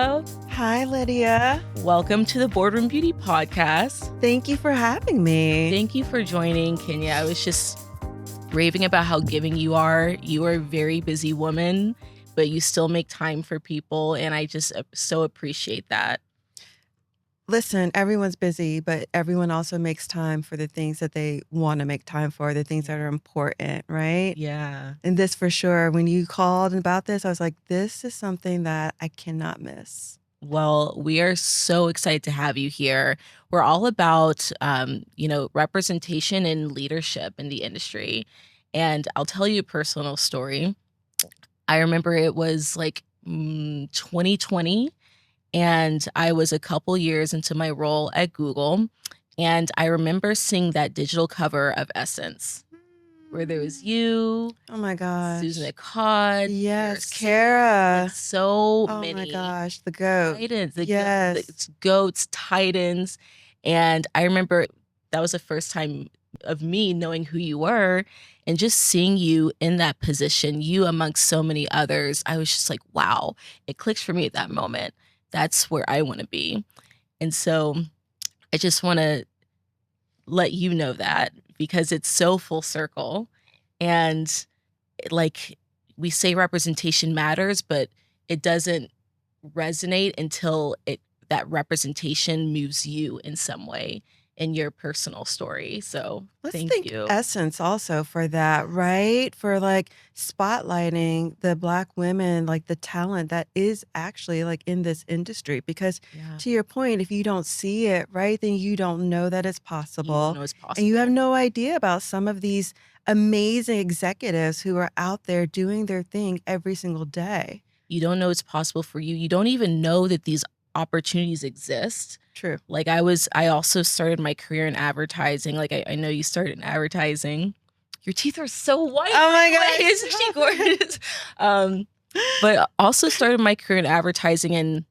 Hi, Lydia. Welcome to the Boardroom Beauty Podcast. Thank you for having me. Thank you for joining, Kenya. I was just raving about how giving you are. You are a very busy woman, but you still make time for people, and I just so appreciate that. Listen, everyone's busy, but everyone also makes time for the things that they want to make time for, the things that are important, right? Yeah. And this for sure, when you called about this, I was like, this is something that I cannot miss. Well, we are so excited to have you here. We're all about, representation and leadership in the industry. And I'll tell you a personal story. I remember it was like 2020. And I was a couple years into my role at Google. And I remember seeing that digital cover of Essence where there was you. Oh my gosh. Susan Akkad. Yes, Kara. Like so many. Oh my gosh, the goat. Titans. Yes. Goats, Titans. And I remember that was the first time of me knowing who you were and just seeing you in that position, you amongst so many others. I was just like, wow, it clicked for me at that moment. That's where I want to be. And so I just want to let you know that because it's so full circle. And like we say representation matters, but it doesn't resonate until that representation moves you in some way in your personal story. So Let's thank thank you. Essence also for that, right? For like spotlighting the Black women, like the talent that is actually like in this industry. Because Yeah. to your point, if you don't see it, right, then you don't know that it's You possible. don't know it's possible. And you have no idea about some of these amazing executives who are out there doing their thing every single day. You don't know it's possible for you. You don't even know that these opportunities exist. True. Like I also started my career in advertising. Like I know you started in advertising. Your teeth are so white. Oh my gosh. gosh. Isn't she gorgeous? But also started my career in advertising. And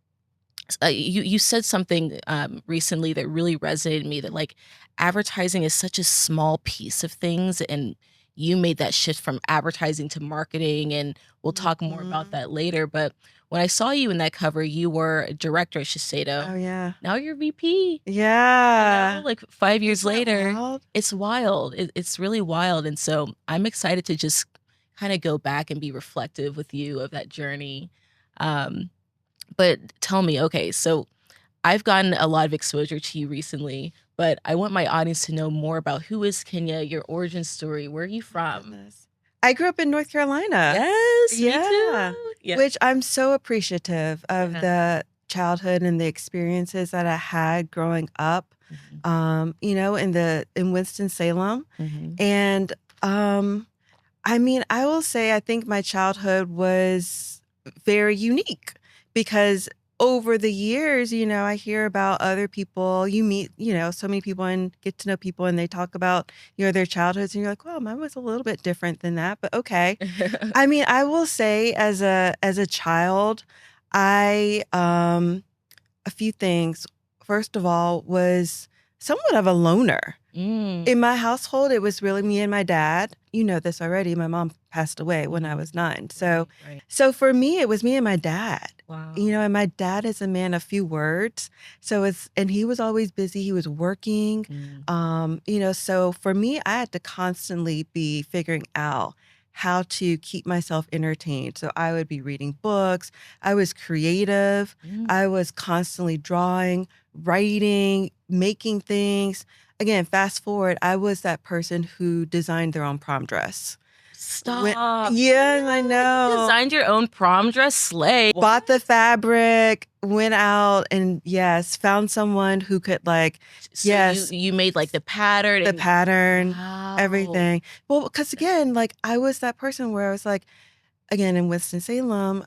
you said something recently that really resonated with me, that like advertising is such a small piece of things, and you made that shift from advertising to marketing, and we'll talk more about that later. But when I saw you in that cover, you were a director at Shiseido. Oh yeah. Now you're VP. Yeah. You know, like 5 years Isn't that later. wild? It's wild. It's really wild. And so I'm excited to just kind of go back and be reflective with you of that journey. But tell me, okay, so I've gotten a lot of exposure to you recently, but I want my audience to know more about who is Kenya, your origin story. Where are you from? Goodness. I grew up in North Carolina. Yes, Yeah. me too. Yeah. Which I'm so appreciative of the childhood and the experiences that I had growing up, in Winston-Salem. And I mean, I will say I think my childhood was very unique because over the years, I hear about other people, you meet, so many people and get to know people and they talk about, their childhoods and you're like, well, mine was a little bit different than that, but okay. I mean, I will say as a child, I, a few things. First of all, was somewhat of a loner. In my household, it was really me and my dad. You know this already. My mom passed away when I was 9. So, Right. so for me, it was me and my dad. Wow. And my dad is a man of few words. And he was always busy. He was working. So for me, I had to constantly be figuring out how to keep myself entertained. So I would be reading books. I was creative. I was constantly drawing, writing, making things. Again, fast forward, I was that person who designed their own prom dress. Stop. Yeah, I know. Designed your own prom dress? Slay. Bought the fabric, went out, and found someone who could So you made like the pattern. Wow. Everything. Well, because again, I was that person where I was like, again, in Winston-Salem,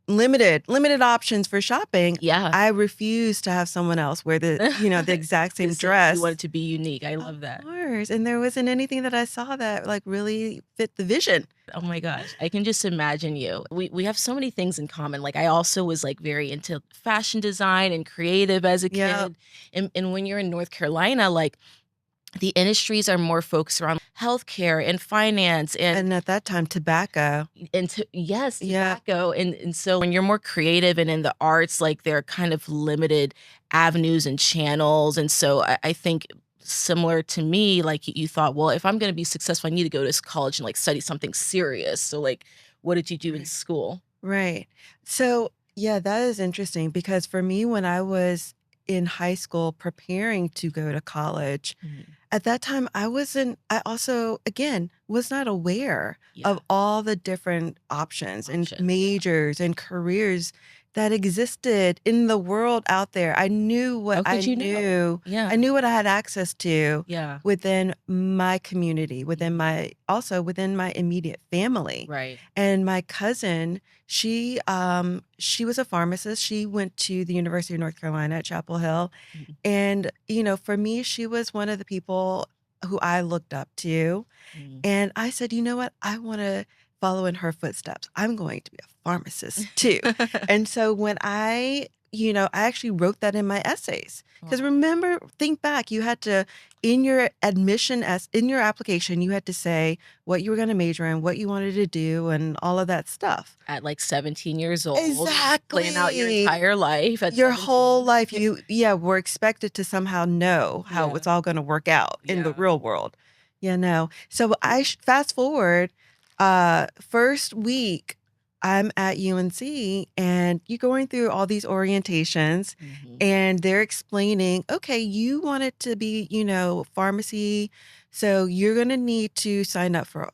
limited options for shopping. Yeah. I refused to have someone else wear the exact same dress. You want it to be unique. I love that. Of course. And there wasn't anything that I saw that really fit the vision. Oh my gosh. I can just imagine you. We have so many things in common. Like I also was very into fashion design and creative as a kid. And when you're in North Carolina, the industries are more focused around healthcare and finance And at that time, tobacco. yes, Yeah. tobacco. And so when you're more creative and in the arts, like there are kind of limited avenues and channels. And so I think similar to me, like you thought, well, if I'm going to be successful, I need to go to college and like study something serious. So like, what did you do in school? Right. So, yeah, that is interesting because for me, when I was in high school preparing to go to college, at that time, I also, again, was not aware Yeah. of all the different options and Options, yeah. majors and careers that existed in the world out there. I knew what How I could you know? knew. Yeah. I knew what I had access to Yeah. within my community, within within my immediate family. Right. And my cousin, she was a pharmacist. She went to the University of North Carolina at Chapel Hill. Mhm. And, for me, she was one of the people who I looked up to. Mhm. And I said, you know what? I want to follow in her footsteps. I'm going to be a pharmacist too. And so when I actually wrote that in my essays. Because remember, think back, you had to, in your in your application, you had to say what you were going to major in, what you wanted to do, and all of that stuff. At like 17 years old, Exactly. playing out your entire life at Your 17. whole life, were expected to somehow know how Yeah. it's all going to work out in the Yeah. real world. No. So fast forward, first week, I'm at UNC and you're going through all these orientations and they're explaining, okay, you want it to be, pharmacy. So you're going to need to sign up for,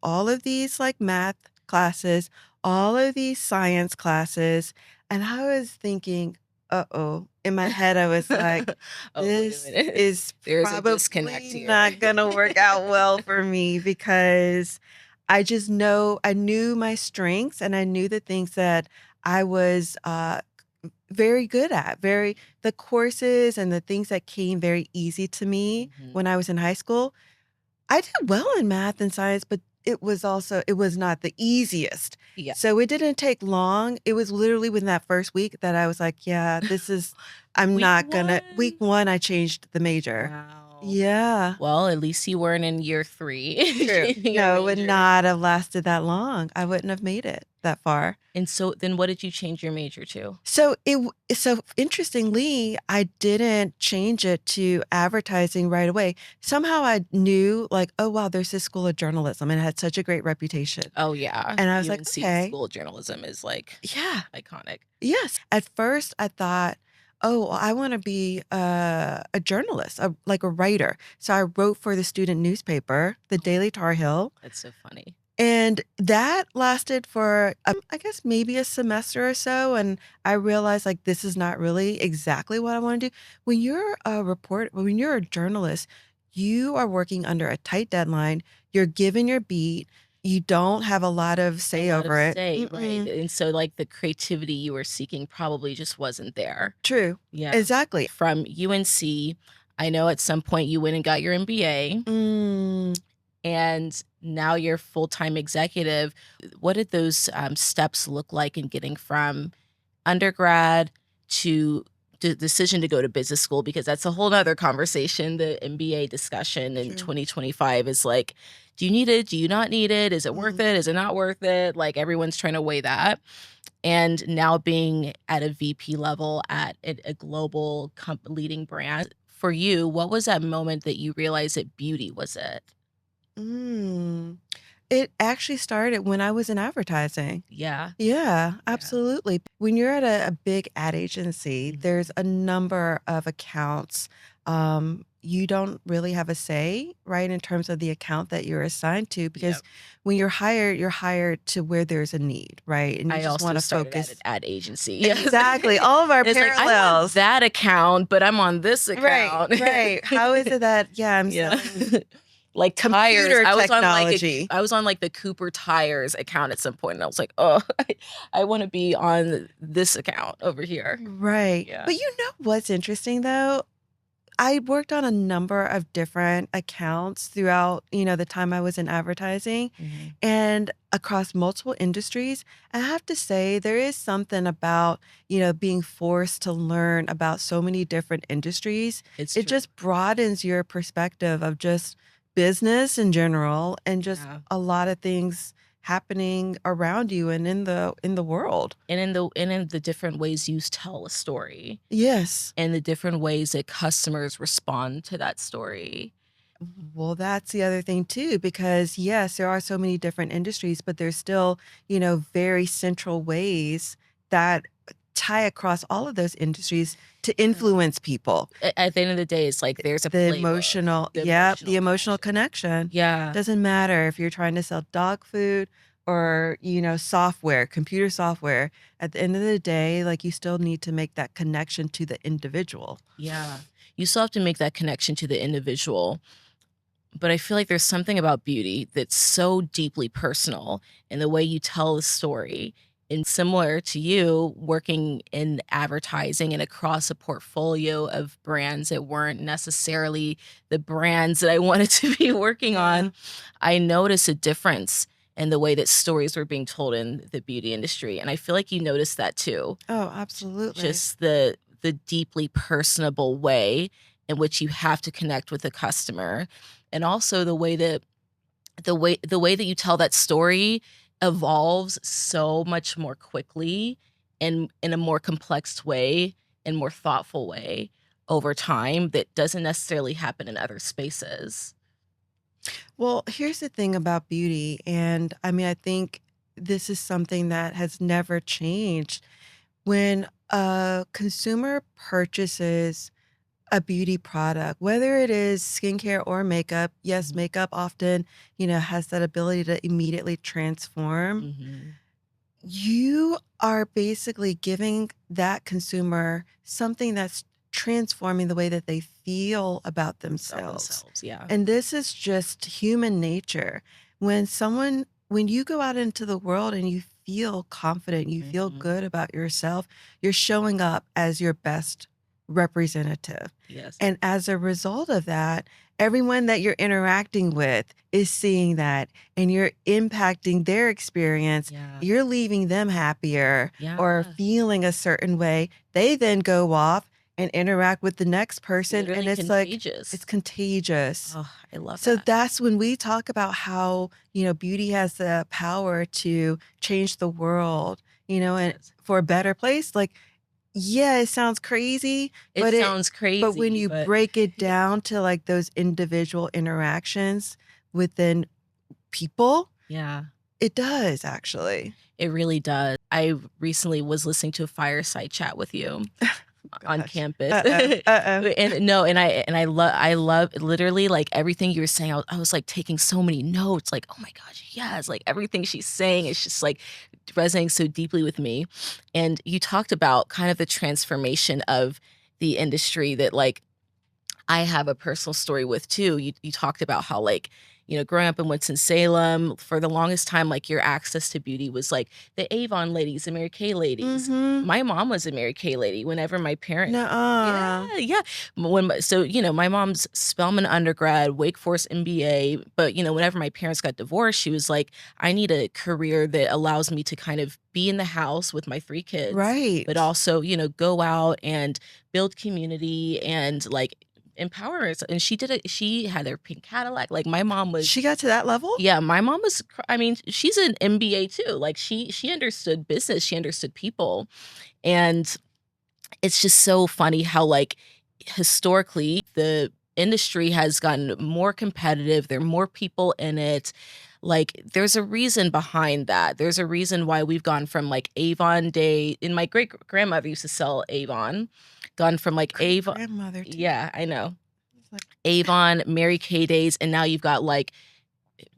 all of these like math classes, all of these science classes. And I was thinking, uh-oh. In my head, I was like, Oh, wait a this minute. is There's a disconnect probably here. not going to work out well for me because I knew my strengths and I knew the things that I was very good at. The courses and the things that came very easy to me when I was in high school. I did well in math and science, but it was not the easiest. Yeah. So it didn't take long. It was literally within that first week that I was like, yeah, week one, I changed the major. Wow. Yeah. Well, at least you weren't in year 3. True. No, it would major. not have lasted that long. I wouldn't have made it that far. And so then what did you change your major to? So interestingly, I didn't change it to advertising right away. Somehow I knew like, oh wow, there's this school of journalism and it had such a great reputation. Oh yeah. And I was like, UNC okay. School of Journalism is like iconic. Yes. At first I thought, oh, well, I want to be a journalist, like a writer. So I wrote for the student newspaper, the Daily Tar Heel. That's so funny. And that lasted for, I guess, maybe a semester or so. And I realized like, this is not really exactly what I want to do. When you're when you're a journalist, you are working under a tight deadline. You're given your beat. You don't have a lot of say over it. Right. And so like the creativity you were seeking probably just wasn't there. True. Yeah. Exactly. From UNC, I know at some point you went and got your MBA. And now you're full-time executive. What did those steps look like in getting from undergrad to the decision to go to business school? Because that's a whole nother conversation. The MBA discussion in 2025 is like, do you need it? Do you not need it? Is it worth it? Is it not worth it? Like everyone's trying to weigh that. And now being at a VP level at a global leading brand, for you, what was that moment that you realized that beauty was it? It actually started when I was in advertising. Yeah. Yeah, absolutely. When you're at a big ad agency, there's a number of accounts. You don't really have a say, right, in terms of the account that you're assigned to, because when you're hired to where there's a need, right? And you I just also want to started focus. at an ad agency. Yes. Exactly. All of our It's like, I'm on parallels. that account, but I'm on this account. Right. How is it that, I'm selling like tires. computer I was technology. on like the Cooper Tires account at some point, and I was like, oh, I want to be on this account over here. Right. Yeah. But what's interesting though? I worked on a number of different accounts throughout, the time I was in advertising and across multiple industries. I have to say there is something about, being forced to learn about so many different industries. It's It true. just broadens your perspective of just business in general and just Yeah. a lot of things happening around you and in the world. And in the different ways you tell a story Yes. and the different ways that customers respond to that story. Well, that's the other thing too, because yes, there are so many different industries, but there's still, very central ways that tie across all of those industries to influence people. At the end of the day, it's like there's a The playbook, emotional, the yep, the emotional emotional connection. connection. Yeah. Doesn't matter if you're trying to sell dog food or, software, computer software. At the end of the day, like you still need to make that connection to the individual. Yeah. You still have to make that connection to the individual. But I feel like there's something about beauty that's so deeply personal in the way you tell the story. And similar to you, working in advertising and across a portfolio of brands that weren't necessarily the brands that I wanted to be working on, I noticed a difference in the way that stories were being told in the beauty industry. And I feel like you noticed that too. Oh, absolutely. Just the deeply personable way in which you have to connect with the customer, and also the way that you tell that story evolves so much more quickly and in a more complex way and more thoughtful way over time that doesn't necessarily happen in other spaces. Well, here's the thing about beauty, and I mean, I think this is something that has never changed. When a consumer purchases a beauty product, whether it is skincare or makeup, yes, Mhm. makeup often, has that ability to immediately transform. Mhm. You are basically giving that consumer something that's transforming the way that they feel about About themselves. themselves, yeah. And this is just human nature. When you go out into the world and you feel confident, you feel Mhm. good about yourself, you're showing up as your best representative. Yes. And as a result of that, everyone that you're interacting with is seeing that and you're impacting their experience. Yeah. You're leaving them happier or Yeah. feeling a certain way. They then go off and interact with the next person, and Literally it's like contagious. it's contagious. Oh, I love So that. that's when we talk about how, beauty has the power to change the world, and Yes. for a better place. Like, yeah, it sounds crazy, It but sounds when crazy, you but break it down to like those individual interactions within people, yeah, it does actually. it really does. I recently was listening to a fireside chat with you on Gosh. campus. Uh-oh. Uh-oh. And no, and I love literally like everything you were saying. I was like taking so many notes, like, oh my gosh, yes, like everything she's saying is just like resonating so deeply with me. And you talked about kind of the transformation of the industry that like I have a personal story with too. You talked about how like, growing up in Winston-Salem, for the longest time, like your access to beauty was like the Avon ladies, the Mary Kay ladies. Mm-hmm. My mom was a Mary Kay lady whenever my parent. Nuh-uh. Yeah, yeah. So, my mom's Spelman undergrad, Wake Forest MBA, but whenever my parents got divorced, she was like, I need a career that allows me to kind of be in the house with my three kids, Right. but also, go out and build community and like empower us. And she had her pink Cadillac. Like my mom was. She got to that level? Yeah, my mom was. I mean, she's an MBA too. Like she understood business. She understood people, and it's just so funny how like historically the industry has gotten more competitive. There are more people in it. Like there's a reason behind that. There's a reason why we've gone from like Avon day, and my great grandmother used to sell Avon, gone from like Avon. Grandmother too. Yeah, I know. Like, Avon, Mary Kay days, and now you've got like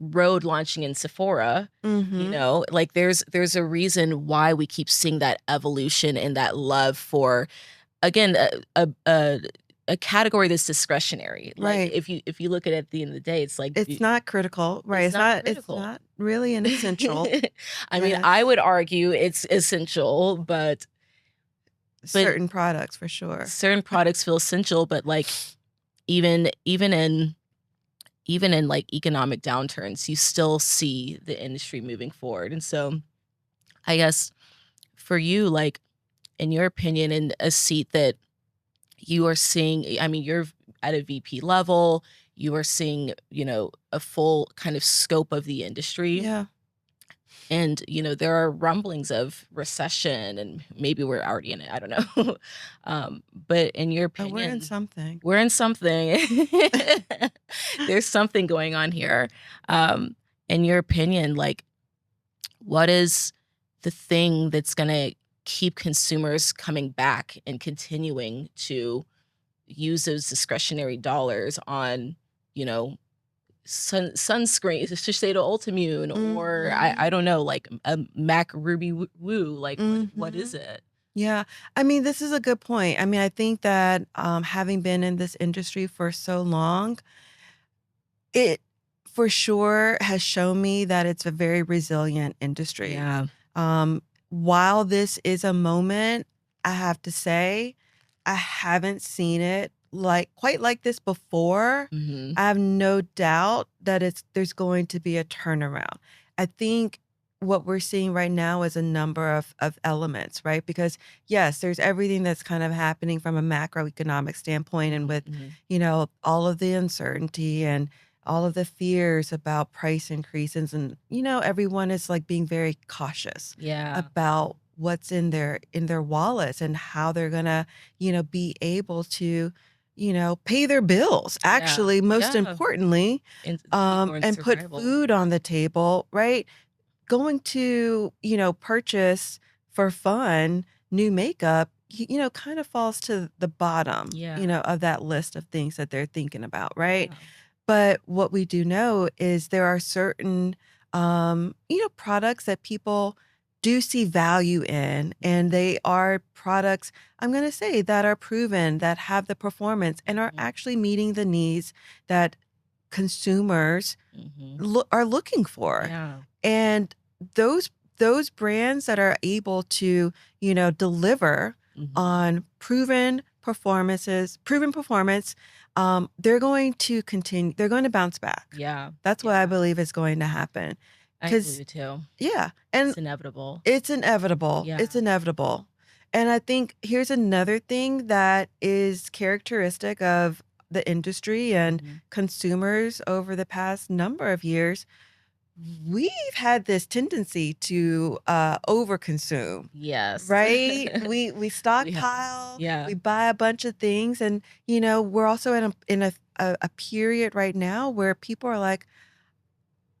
Rhode launching in Sephora. Like there's a reason why we keep seeing that evolution and that love for, again, a category that's discretionary. Like right. if you look at it at the end of the day, it's like It's not critical, right? it's not It's critical. not really an essential. I mean, I would argue it's essential, but certain products for sure. certain products feel essential, but like even in like economic downturns, you still see the industry moving forward. And so I guess for you, like, in your opinion, in a seat that you are seeing, I mean, you're at a VP level, you are seeing, a full kind of scope of the industry. Yeah. And, there are rumblings of recession, and maybe we're already in it. I don't know. But in your Oh, we're in opinion, something. we're in something. There's something going on here. In your opinion, like, what is the thing that's going to keep consumers coming back and continuing to use those discretionary dollars on, you know, sunscreen, Shiseido Ultimune, or I don't know, like a MAC Ruby Woo. Like, what is it? Yeah. I mean, this is a good point. I mean, I think that having been in this industry for so long, it for sure has shown me that it's a very resilient industry. Yeah. While this is a moment, I have to say, I haven't seen it quite like this before. Mm-hmm. I have no doubt that there's going to be a turnaround. I think what we're seeing right now is a number of elements, right? Because yes, there's everything that's kind of happening from a macroeconomic standpoint, and with, all of the uncertainty and all of the fears about price increases, and everyone is like being very cautious Yeah. about what's in their wallets and how they're gonna be able to pay their bills, actually, most importantly, and put food on the table, right? Going to purchase for fun new makeup, kind of falls to the bottom, of that list of things that they're thinking about, right? Yeah. But what we do know is there are certain, products that people do see value in, and they are products, I'm going to say, that are proven, that have the performance, and are actually meeting the needs that consumers are looking for. Yeah. And those brands that are able to, deliver on proven performance, they're going to continue. They're going to bounce back. Yeah. That's what I believe is going to happen. I believe it too. Yeah. And it's inevitable. It's inevitable. Yeah. It's inevitable. And I think here's another thing that is characteristic of the industry and consumers over the past number of years. We've had this tendency to overconsume. Yes. Right? We stockpile. Yeah. We buy a bunch of things, and we're also in a period right now where people are like,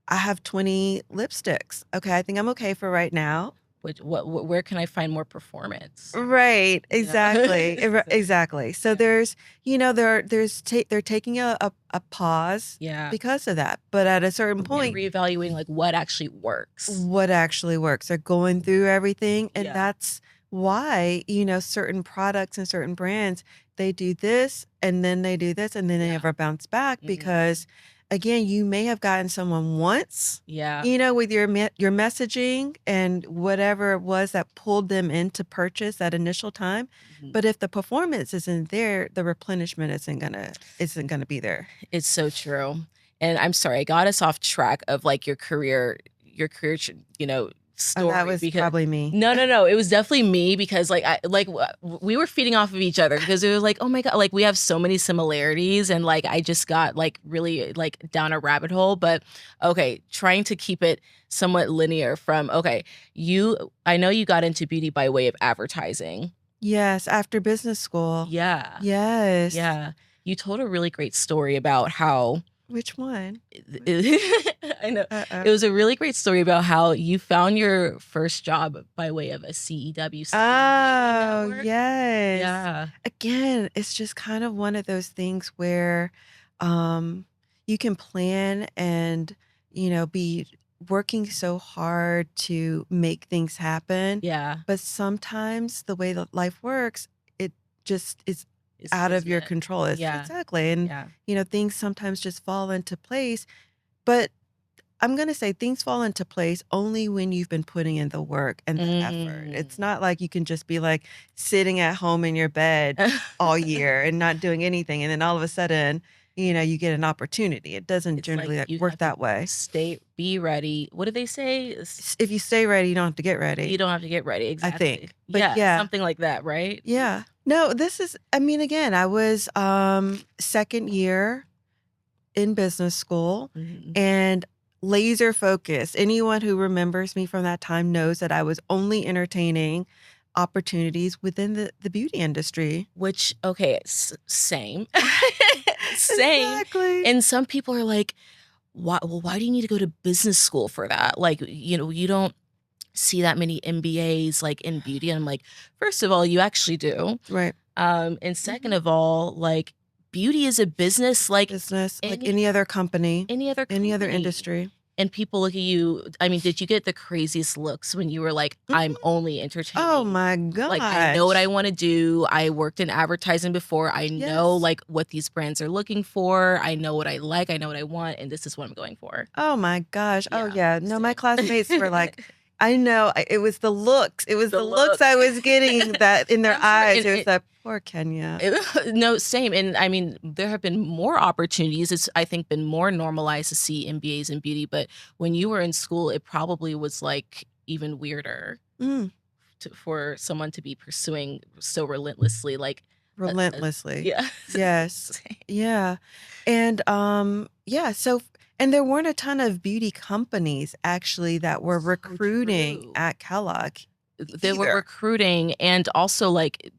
I have 20 lipsticks. Okay, I think I'm okay for right now. Where can I find more performance? Right, exactly. Exactly. So there's, they're taking a pause because of that. But at a certain point, reevaluating like what actually works. They're going through everything, and that's why, certain products and certain brands, they do this and then they do this and then they never bounce back because, again, you may have gotten someone once, with your messaging and whatever it was that pulled them in to purchase that initial time. But if the performance isn't there, the replenishment isn't gonna be there. It's so true. And I'm sorry, I got us off track of like your career, story. That was probably me. No. It was definitely me because we were feeding off of each other because it was like, oh my God, like we have so many similarities, and like I just got like really like down a rabbit hole. But okay, trying to keep it somewhat linear from I know you got into beauty by way of advertising. Yes, after business school. Yeah. Yes. Yeah. You told a really great story about how Which one? I know. It was a really great story about how you found your first job by way of a CEW. Oh, yes. Yeah. Again, it's just kind of one of those things where you can plan and, be working so hard to make things happen. Yeah. But sometimes the way that life works, it just is out of your control. Exactly. And, things sometimes just fall into place. But I'm going to say things fall into place only when you've been putting in the work and the effort. It's not like you can just be like sitting at home in your bed all year and not doing anything. And then all of a sudden, you get an opportunity. It doesn't It's generally like you work have to that way. be ready. What do they say? If you stay ready, you don't have to get ready. You don't have to get ready. I Exactly. think. But Something like that, right? Yeah. No, again, I was second year in business school and laser focused. Anyone who remembers me from that time knows that I was only entertaining opportunities within the beauty industry. Which, okay, same. Same. Exactly. And some people are like, why do you need to go to business school for that? Like, you don't see that many MBAs like in beauty. And I'm like, first of all, you actually do. Right. And second of all, like, beauty is a business like any other company, any other industry. And people look at you. I mean, did you get the craziest looks when you were like, I'm only entertaining? Oh my God. Like, I know what I want to do. I worked in advertising before. I know like what these brands are looking for. I know what I like. I know what I want. And this is what I'm going for. Oh my gosh. Yeah, oh yeah. No, my classmates were like, I know. It was the looks. It was the looks I was getting that in their eyes. It was that poor Kenya. No, same. And I mean, there have been more opportunities. It's, I think, been more normalized to see MBAs in beauty. But when you were in school, it probably was like even weirder for someone to be pursuing so relentlessly. Like relentlessly. Yeah. Yes. Yeah. And so and there weren't a ton of beauty companies actually that were recruiting at Kellogg. They were recruiting, and also like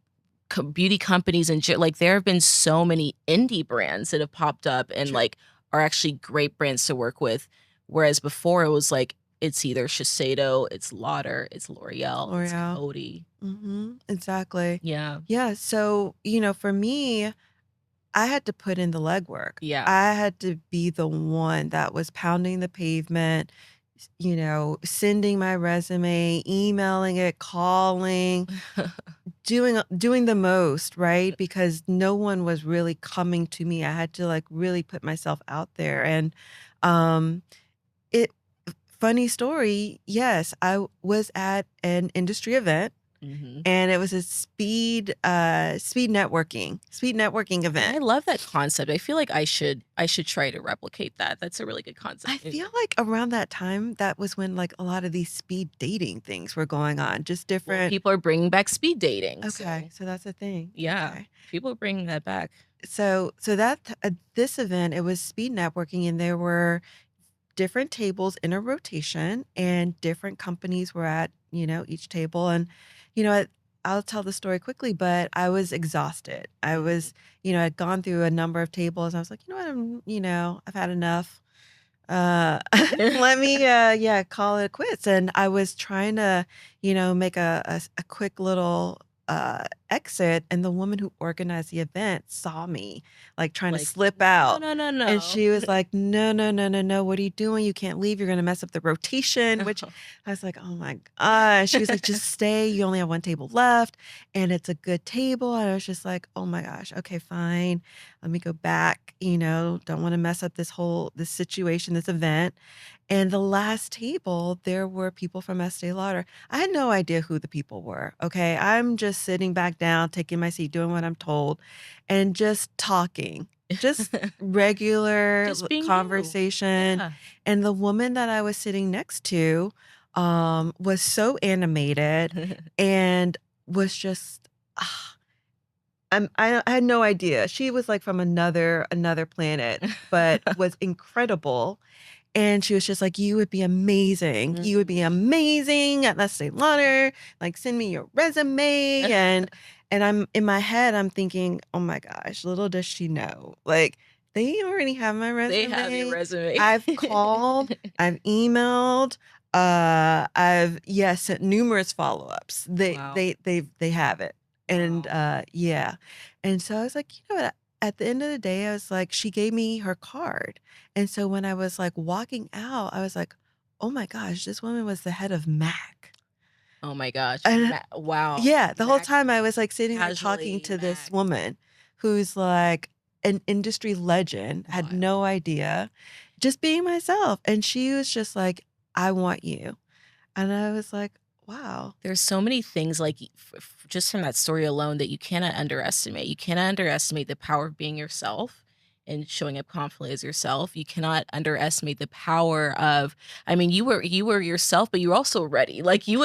beauty companies, and like there have been so many indie brands that have popped up and like are actually great brands to work with. Whereas before it was like it's either Shiseido, it's Lauder, it's L'Oreal, it's Coty. Exactly. Yeah. Yeah. So, for me, I had to put in the legwork. Yeah. I had to be the one that was pounding the pavement, sending my resume, emailing it, calling, doing the most, right? Because no one was really coming to me. I had to like really put myself out there. And funny story, yes, I was at an industry event. And it was a speed networking event. I love that concept. I feel like I should try to replicate that. That's a really good concept. I feel like around that time, that was when like a lot of these speed dating things were going on. Just different. Well, people are bringing back speed dating. Okay, so that's a thing. Yeah, okay. People are bringing that back. So that this event, it was speed networking, and there were different tables in a rotation, and different companies were at each table. And I'll tell the story quickly, but I was exhausted. I was, I'd gone through a number of tables. And I was like, I've had enough. Let me, call it quits. And I was trying to, make a quick little exit, and the woman who organized the event saw me like trying to slip out. No. And she was like, no, what are you doing? You can't leave. You're going to mess up the rotation, which I was like, oh my gosh. She was like, just stay. You only have one table left and it's a good table. And I was just like, oh my gosh. Okay, fine. Let me go back. Don't want to mess up this situation, this event. And the last table, there were people from Estee Lauder. I had no idea who the people were. Okay. I'm just sitting back down, taking my seat, doing what I'm told, and just talking, just regular conversation. Yeah. And the woman that I was sitting next to was so animated and was just, I had no idea. She was like from another planet, but was incredible. And she was just like, you would be amazing. You would be amazing at Estee Lauder. Like, send me your resume. And I'm in my head, I'm thinking, oh my gosh, little does she know. Like, they already have my resume. They have your resume. I've called, I've emailed, I've sent numerous follow-ups. They have it. And yeah. And so I was like, what? At the end of the day, I was like, she gave me her card. And so when I was like walking out, I was like, oh my gosh, this woman was the head of MAC. Oh my gosh. Wow. Yeah. The whole time I was like sitting there talking to this woman who's like an industry legend, had no idea. just being myself. And she was just like, I want you. And I was like, wow. There's so many things like just from that story alone that you cannot underestimate. You cannot underestimate the power of being yourself and showing up confidently as yourself. You cannot underestimate the power of, I mean, you were yourself, but you were also ready. Like you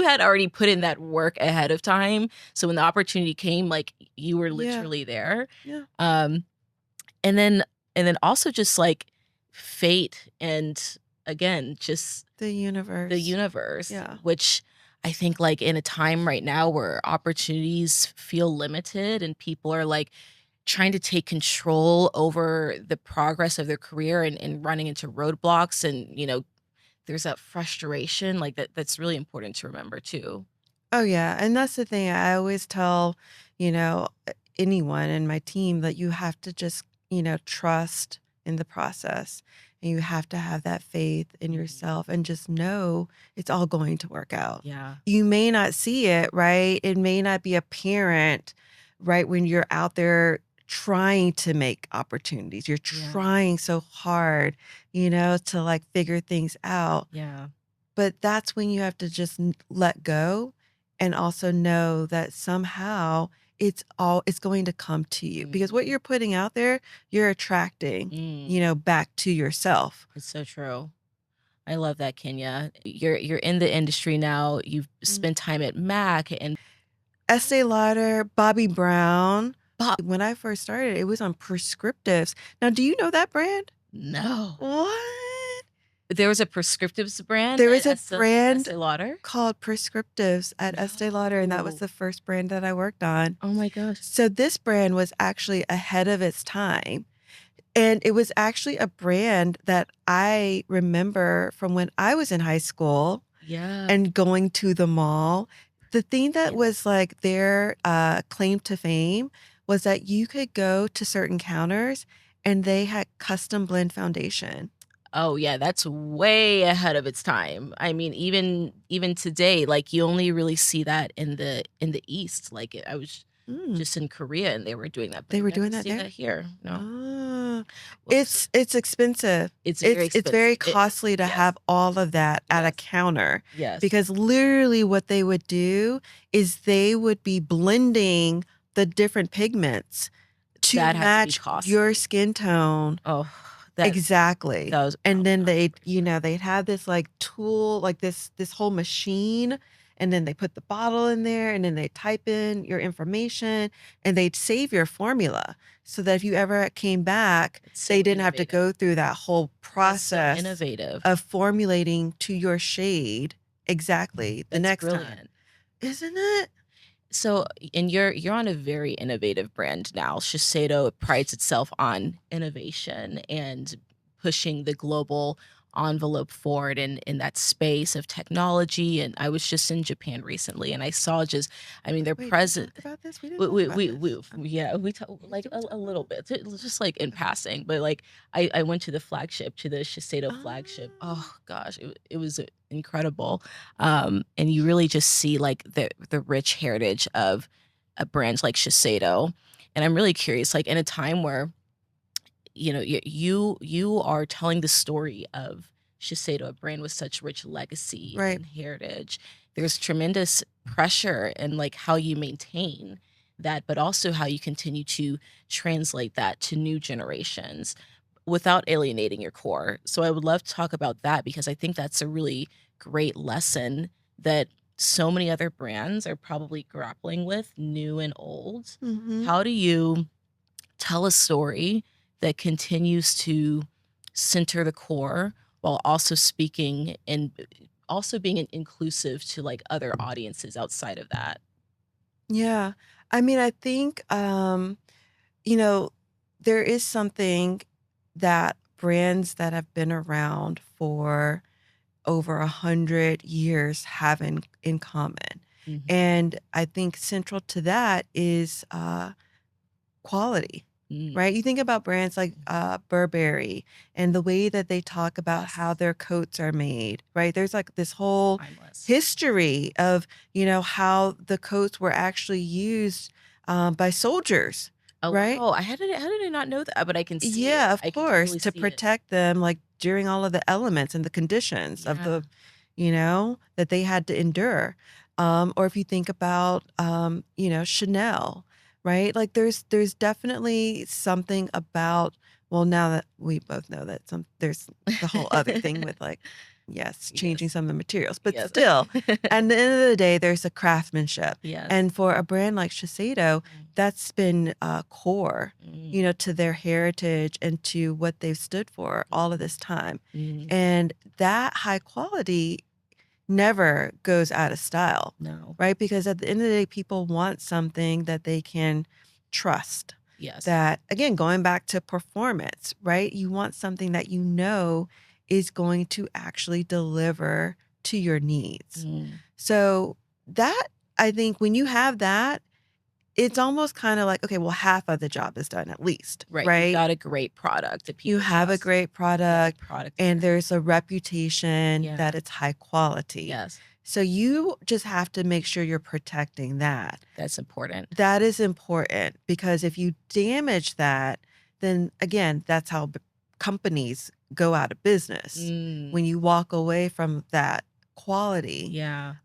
had already put in that work ahead of time. So when the opportunity came, like you were Yeah. literally there. Yeah. And then also just like fate and again, just The universe. Yeah. which I think like in a time right now where opportunities feel limited and people are like trying to take control over the progress of their career and running into roadblocks and, there's that frustration like that's really important to remember too. Oh, yeah. And that's the thing. I always tell, anyone in my team that you have to just, trust in the process. And you have to have that faith in Mhm. yourself and just know it's all going to work out. Yeah. You may not see it, right? It may not be apparent, right? When you're out there trying to make opportunities, you're Yeah. trying so hard, to like figure things out. Yeah. But that's when you have to just let go and also know that somehow it's going to come to you because what you're putting out there, you're attracting, back to yourself. It's so true. I love that, Kenya. You're in the industry now. You've Mm. spent time at Mac and Estee Lauder, Bobby Brown. When I first started, it was on prescriptives. Now, do you know that brand? no. What? There was a prescriptives brand There at is a brand Estee Lauder? called Prescriptives at Estee Lauder, and that was No. the first brand that I worked on. Oh my gosh. So this brand was actually ahead of its time. And it was actually a brand that I remember from when I was in high school Yeah. and going to the mall. The thing that Yeah. was like their claim to fame was that you could go to certain counters and they had custom blend foundation. Oh yeah, that's way ahead of its time. I mean, even today, like you only really see that in the East. Like I was Mm. just in Korea and they were doing that, but They I were never doing that see there? that here. No. Ah. Well, It's expensive. it's very It's very expensive. costly to Yes. have all of that at a Yes. counter Yes. because literally what they would do is they would be blending the different pigments to That had to be match your costly. skin tone. Oh, that Exactly. that was And then probably they'd have this like tool, like this whole machine, and then they put the bottle in there and then they type in your information and they'd save your formula so that if you ever came back, so they didn't have to innovative. go through that whole That's so process innovative. of formulating to your shade exactly the That's next time. brilliant. Isn't it? So, and you're on a very innovative brand now. Shiseido prides itself on innovation and pushing the global envelope forward in that space of technology. And I was just in Japan recently, and I saw just, I mean, their Wait, did we present. talk about this? We didn't talk about this. Yeah, we talk like Did we talk a about little this? bit, it was just like in Okay. passing. But like, I went to the flagship, to the Shiseido flagship. Ah. Oh gosh, it was incredible. And you really just see like the rich heritage of a brand like Shiseido. And I'm really curious, like in a time where you are telling the story of Shiseido, a brand with such rich legacy Right. and heritage. There's tremendous pressure in like how you maintain that, but also how you continue to translate that to new generations without alienating your core. So I would love to talk about that because I think that's a really great lesson that so many other brands are probably grappling with, new and old. Mhm. How do you tell a story that continues to center the core while also speaking and also being inclusive to like other audiences outside of that? Yeah. I mean, I think, you know, there is something that brands that have been around for over 100 years have in common. Mhm. And I think central to that is quality, Mm. right? You think about brands like Burberry and the way that they talk about how Yes. their coats are made, right? There's like this whole Timeless. history of, how the coats were actually used by soldiers, Oh, right? wow. How did I not know that? But I can see it. Yeah, of I can course, totally to see it. protect them, like, during all of the elements and the conditions of Yeah. the that they had to endure. Or if you think about, Chanel, right? Like, there's definitely something about well, now that we both know that there's the whole other thing with, like, yes, changing Yes. some of the materials, but Yes. still, at the end of the day, there's a craftsmanship, Yes. and for a brand like Shiseido, that's been, core Mm, to their heritage and to what they've stood for all of this time. mm. And that high quality never goes out of style, No. right? Because at the end of the day, people want something that they can trust. Yes. That, again, going back to performance, right? You want something that is going to actually deliver to your needs. Mm. So, that, I think, when you have that, it's almost kind of like, okay, well, half of the job is done at least, Right. You've right? got a great product that You people have a trust. great Yeah, the product product and there. there's a reputation Yeah. that it's high quality. Yes. So you just have to make sure you're protecting that. That's important. That is important because if you damage that, then again, that's how companies go out of business. Mm. When you walk away from that quality. Yeah.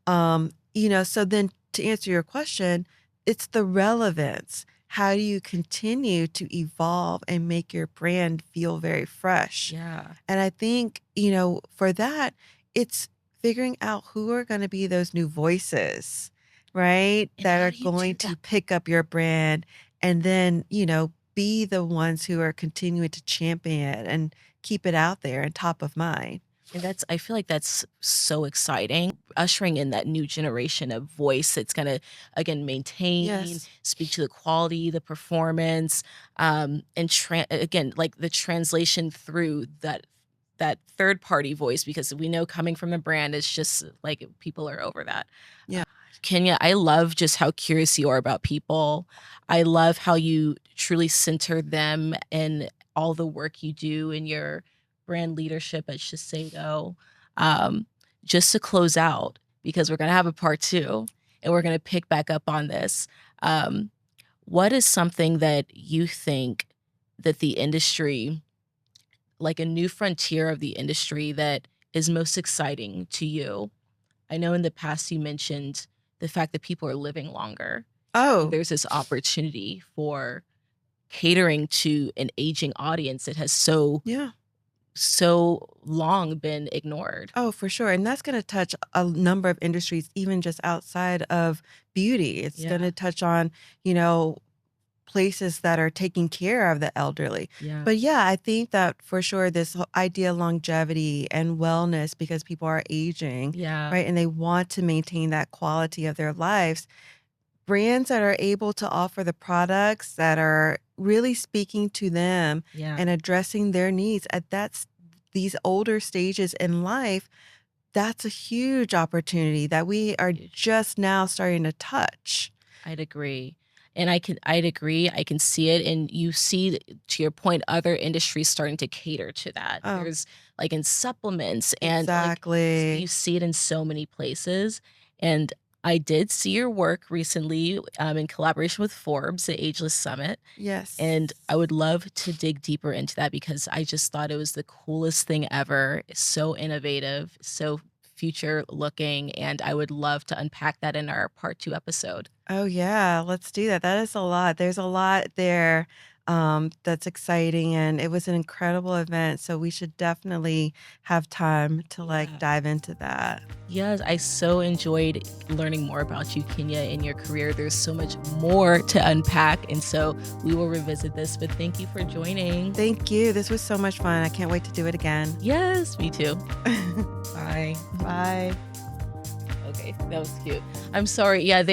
So then to answer your question, it's the relevance. How do you continue to evolve and make your brand feel very fresh? Yeah. And I think, for that, it's figuring out who are going to be those new voices, right? And That how are do you do going to that? pick up your brand and then, be the ones who are continuing to champion it and keep it out there and top of mind. And I feel like that's so exciting, ushering in that new generation of voice that's going to, again, maintain, Yes. speak to the quality, the performance, and again, like the translation through that third party voice, because we know coming from the brand is just like people are over that. Yeah. Kenya, I love just how curious you are about people. I love how you truly center them in all the work you do in your brand leadership at Shiseido. Um, just to close out, because we're going to have a part 2 and we're going to pick back up on this. Um, what is something that you think that the industry, like a new frontier of the industry, that is most exciting to you? I know in the past you mentioned the fact that people are living longer. Oh, There's this opportunity for catering to an aging audience that has so yeah. long been ignored. Oh, for sure. And that's going to touch a number of industries, even just outside of beauty. It's going Yeah. to touch on, places that are taking care of the elderly. Yeah. But yeah, I think that for sure, this whole idea of longevity and wellness because people are aging, Yeah. right? And they want to maintain that quality of their lives. Brands that are able to offer the products that are really speaking to them Yeah. and addressing their needs at these older stages in life, that's a huge opportunity that we are Huge. just now starting to touch. I'd agree. And I'd agree. I can see it. And you see, to your point, other industries starting to cater to that. Oh. There's like in supplements and Exactly. you see it in so many places. And I did see your work recently in collaboration with Forbes, the Ageless Summit. Yes. And I would love to dig deeper into that because I just thought it was the coolest thing ever. So innovative, so future looking. And I would love to unpack that in our part 2 episode. Oh, yeah. Let's do that. That is a lot. There's a lot there that's exciting. And it was an incredible event. So we should definitely have time to dive into that. Yes, I so enjoyed learning more about you, Kenya, and your career. There's so much more to unpack. And so we will revisit this. But thank you for joining. Thank you. This was so much fun. I can't wait to do it again. Yes, me too. Bye. Bye. Okay, that was cute. I'm sorry. Yeah,